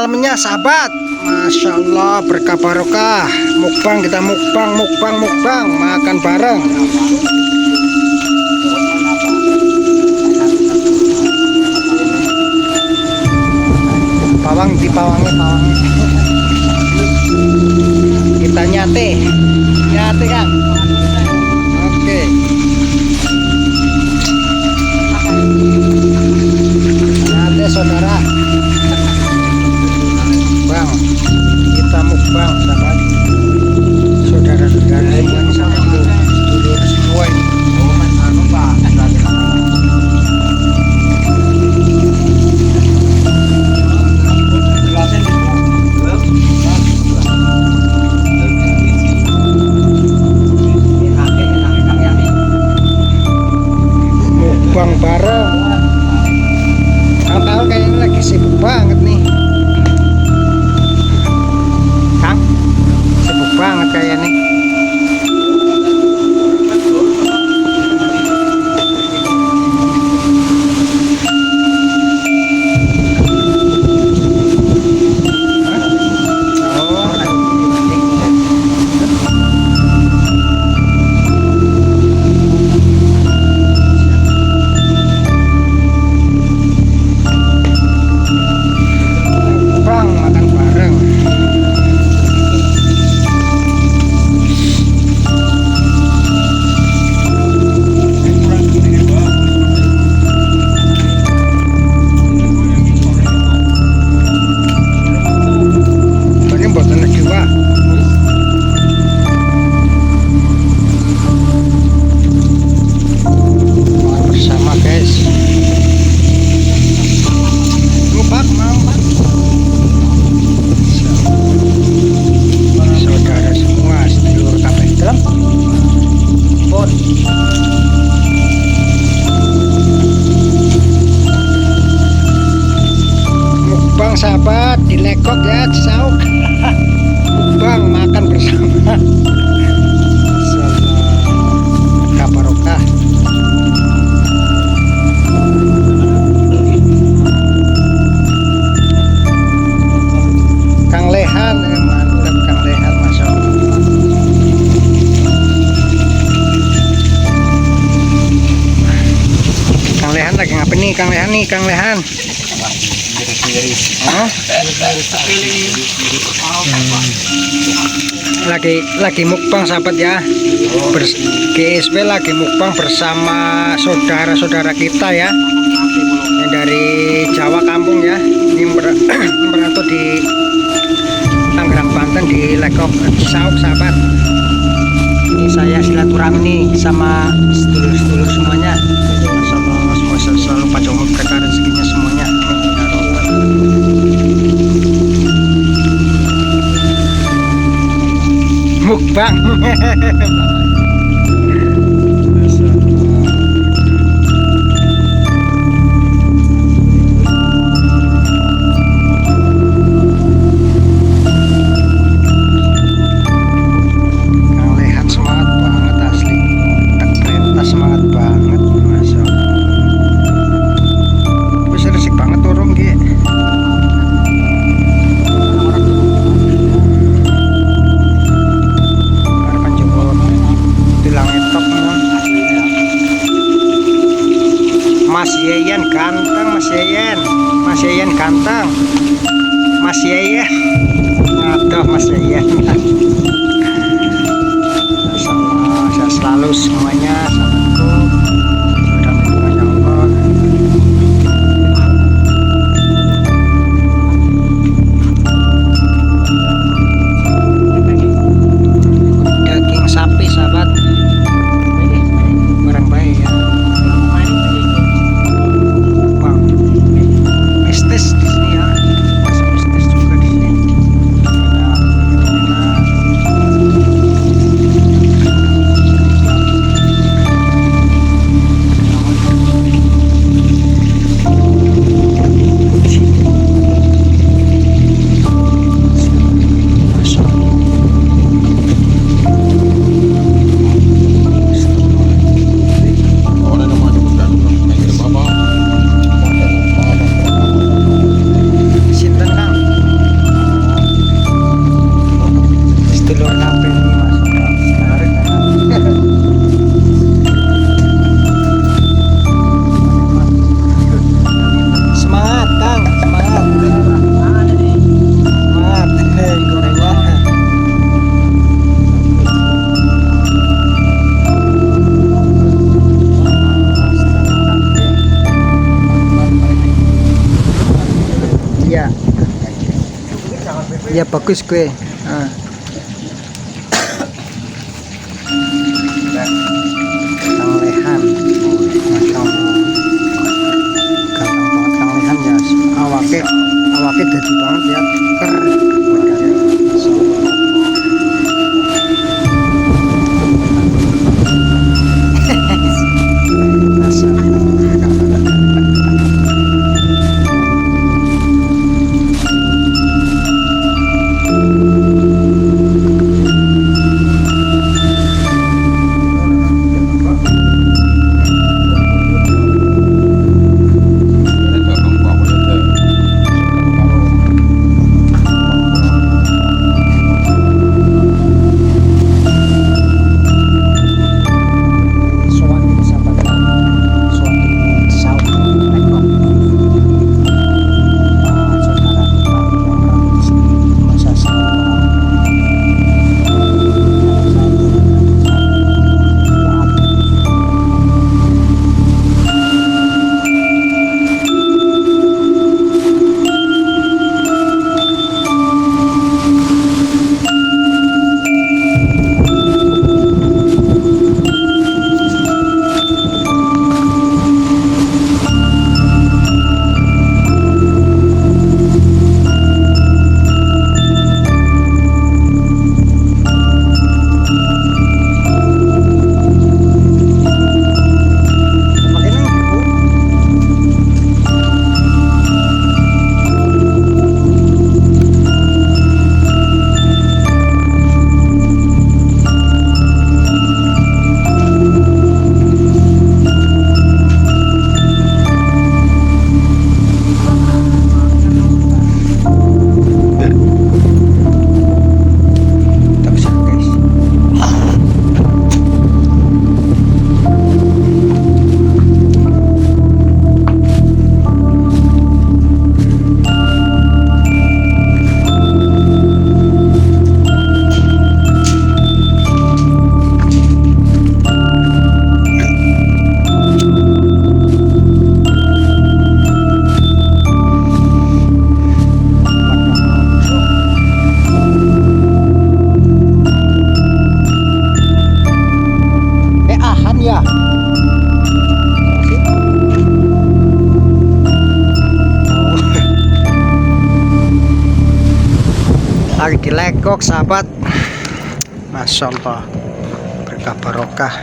malamnya sahabat. Masya Allah, berkah barokah. Mukbang, kita mukbang makan bareng. Pawang pawangnya. Kita nyate kan. Oke. Nyate saudara. Bang, kita mukbang sahabat. Saudara-saudara yang sama dulur semua ini. Mukbang bareng. Tahu kayaknya lagi sibuk banget nih. Kang, sibuk banget kayaknya nih. Sahabat dilekok ya, sauk bang makan bersama. Barokah. Kang Lehan mantap, Kang Lehan, masya Allah. Kang Lehan lagi ngapain nih, Kang Lehan nih, Kang Lehan? Lagi mukbang sahabat ya. GSP lagi mukbang bersama saudara-saudara kita ya, yang dari Jawa kampung ya. Ini merantau di Tangerang Banten, di Lekok Sauk sahabat. Ini saya silaturahmi nih sama sedulur-sedulur semuanya. Semua selalu panjang umur, berkah rezekinya semuanya. Mukbang. Kang Lehan semangat banget asli. Tak perintah semangat banget, masya Allah. Bisa resik banget orang ki. Mas Yeyen ganteng, Mas Yeyen ganteng, Mas Yeyen, aduh Mas Yeyen. Saya selalu semuanya sahabatku, saudara-saudara Allah. Daging sapi sahabat, barang baik ya. Mistis di sini ya, masih mistis juga di sini. Ya bagus gue. Kang lehan. Masya Allah. Gampang banget kang lehan ya. Awake dadi banget ya. Ker. Masya Allah. Lagi dilekok sahabat. Masya Allah, berkah barokah.